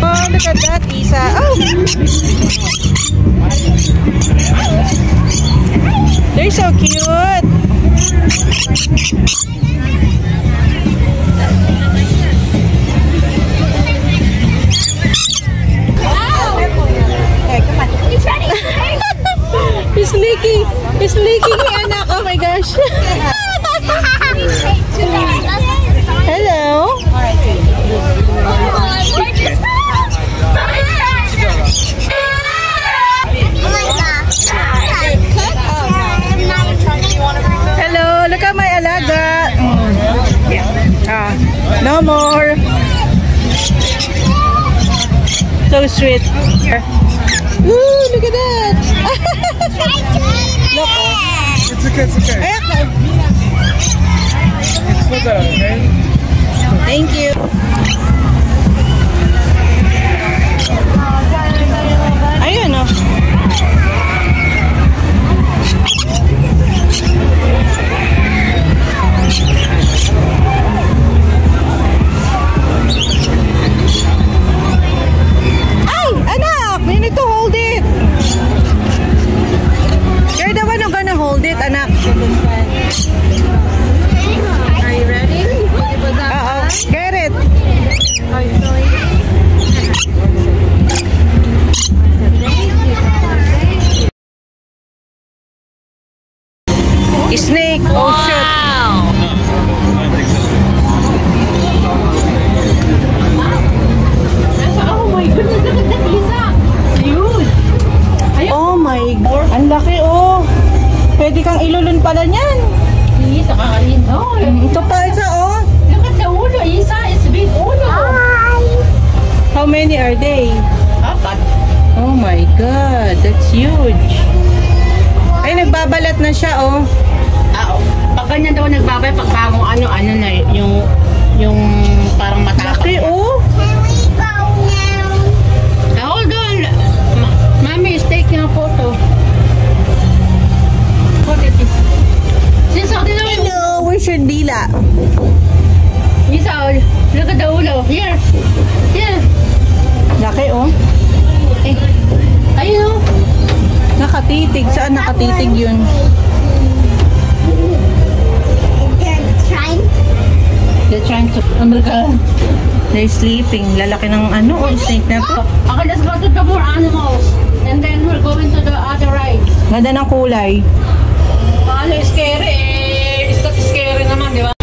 Oh, look at that, Isa. Oh! They're so cute. Hey, come on. He's sneaky. He's sneaky, anak. Oh my gosh. Hello. Hello, look at my alaga. No more. So sweet. Ooh, look at that. Look. It's okay, it's okay. It's for that, okay? Thank you. Ayun, oh. Ay, anak! You need to hold it. You're the one who's gonna hold it, anak. Are you ready? Get it. Snake. Oh shit. Oh my goodness, look at that, Isa. Huge. Oh my god. Ang laki, oh. Pwede kang ilulun pala niyan. Isa, kakarin. Oh, Ito pa isa, oh. look at the ulo, Isa. It's big ulo. How many are they? Apat. Oh my god. That's huge. Ay, nagbabalat na siya, oh. Pag ganyan daw nagbabay, pag bagong ano na, yung parang matapang. Laki, oh. Hold on. Mommy is taking a photo. What is this? Hello, where's your dila? Isa, look at the ulo. Here. Here. Laki, oh. Eh. Ayun, oh. Nakatitig. Saan nakatitig yun? They're trying to... They're sleeping. Lalaki ng ano, oh, snake na po. Okay, let's go to the more animals. And then we're going to the other ride. Ganda ng kulay. Ano, scary eh. It's not scary naman, di ba?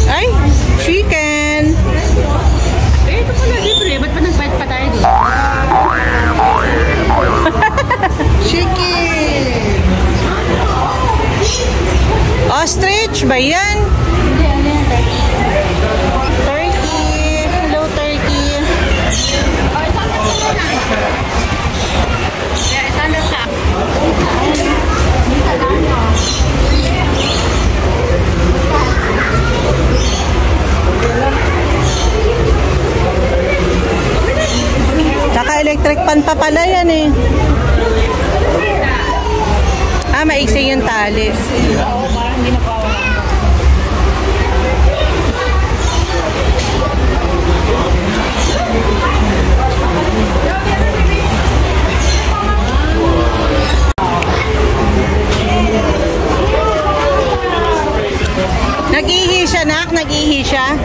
Ay, chicken. Eh, ito pala libre. Ba't pa nag-bite pa tayo dito? Chicken. Ostrich ba yan? Turkey. Hello, turkey. Oh, it's under the Yeah, it's under top. Naka-electric pan pa pala yan eh. Ah, maiksi yung tali. Oo, parang hindi na pa ka?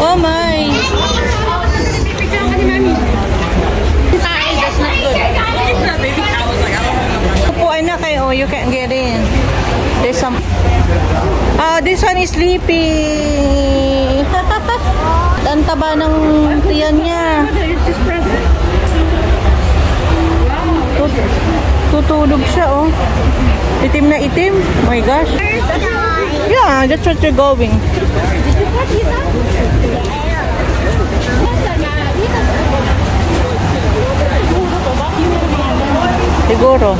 Oh my! Upuan na kayo. You can't get in. There's some... Oh, this one is sleepy. Ang taba ng tiyan niya. Tutulog siya, oh. Itim na itim. Oh my gosh. Yeah, that's what you're going. Siguro.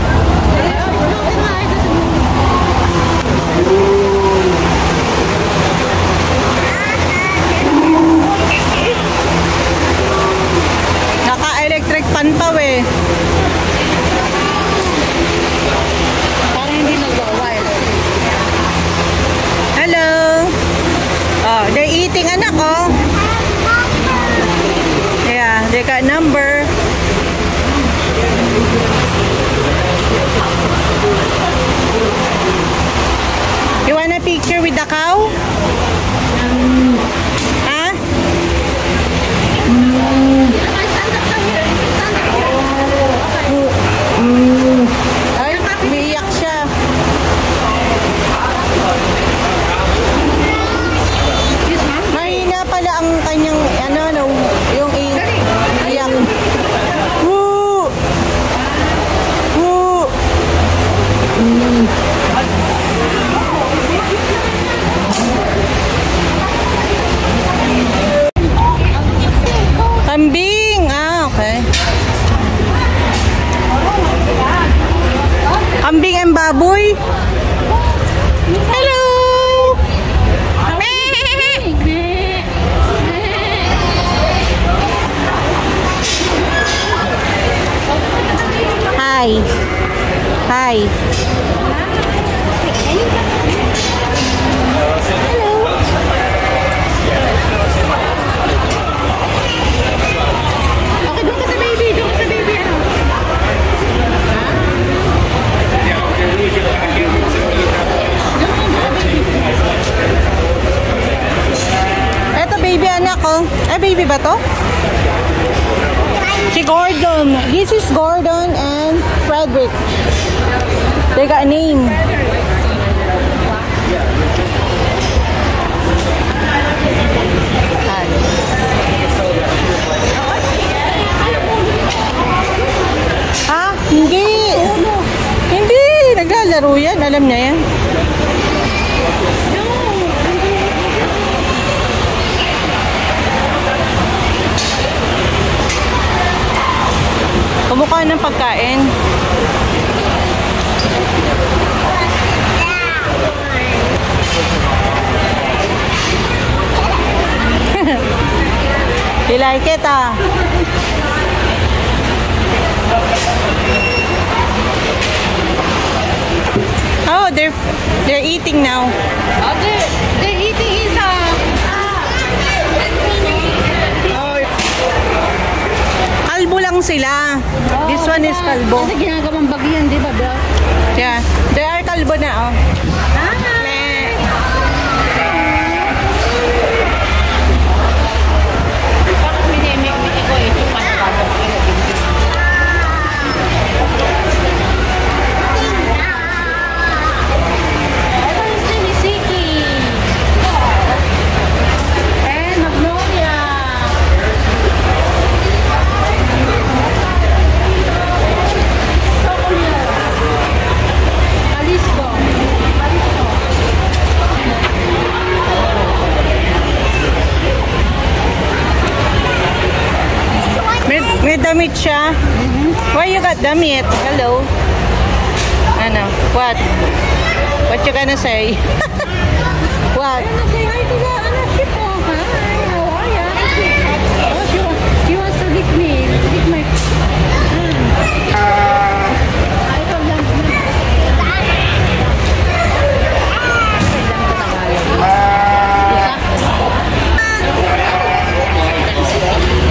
Naka-electric pan pa eh. Parang hindi nag-wire. Hello. Oh, they're eating, anak, oh. Yeah, they got number. You want a picture with the cow? Huh? Ay, umiiyak siya. Mahina pala ang kanyang, ano, yung iyak. Woo! Woo! Kambing! Ah, okay. Kambing and baboy. Hello! Hi. Hi. Okay, doon ka sa baby. Doon ka sa baby. Ano? Eto baby anak ko. Eh baby ba to? Si Gordon. This is Gordon and Frederick. They got a name. Ha? Hindi. Hindi. Naglalaro yan. Alam niya yan. Kumukha ng pagkain. You like it, ah? Oh, they're eating now. Oh, they're eating isa. Kalbo lang sila. This one is kalbo. Kasi ginagawang bagyan, di ba, bro? Yeah, they are kalbo na, oh. Bakit minimik-mik ko ito? Paano ba? Ito yung sinisiki. And Magnolia. Jalisco. May damit siya. Why you got damit? Hello. Ano? What? What you gonna say? What? Say hi to the ship. Oh, hi. How are ya? Oh, she wants to lick me. Lick my... Ito lang.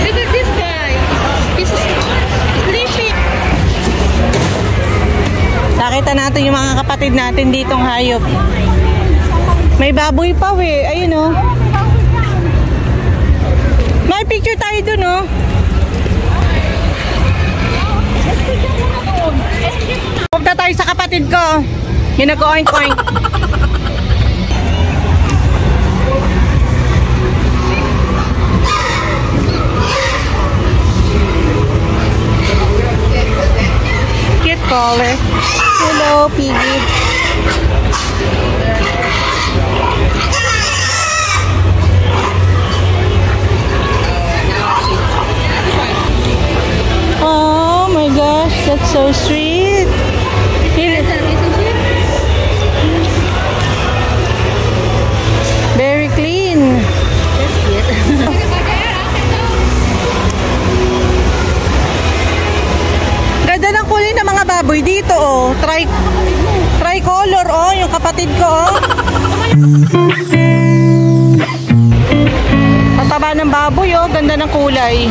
Look at this guy. He's sleeping. Nakita natin yung mga kapatid natin ditong hayop. May baboy pa ayun oh. May picture tayo dun oh. Punta tayo sa kapatid ko. Yung nag-oink-oink. Cute color. Hello, Piggy. Oh my gosh, that's so sweet. Very clean. Ganda ng kulay ng mga baboy dito oh. Tricolor oh, yung kapatid ko oh. Tataba ng baboy oh, ganda ng kulay.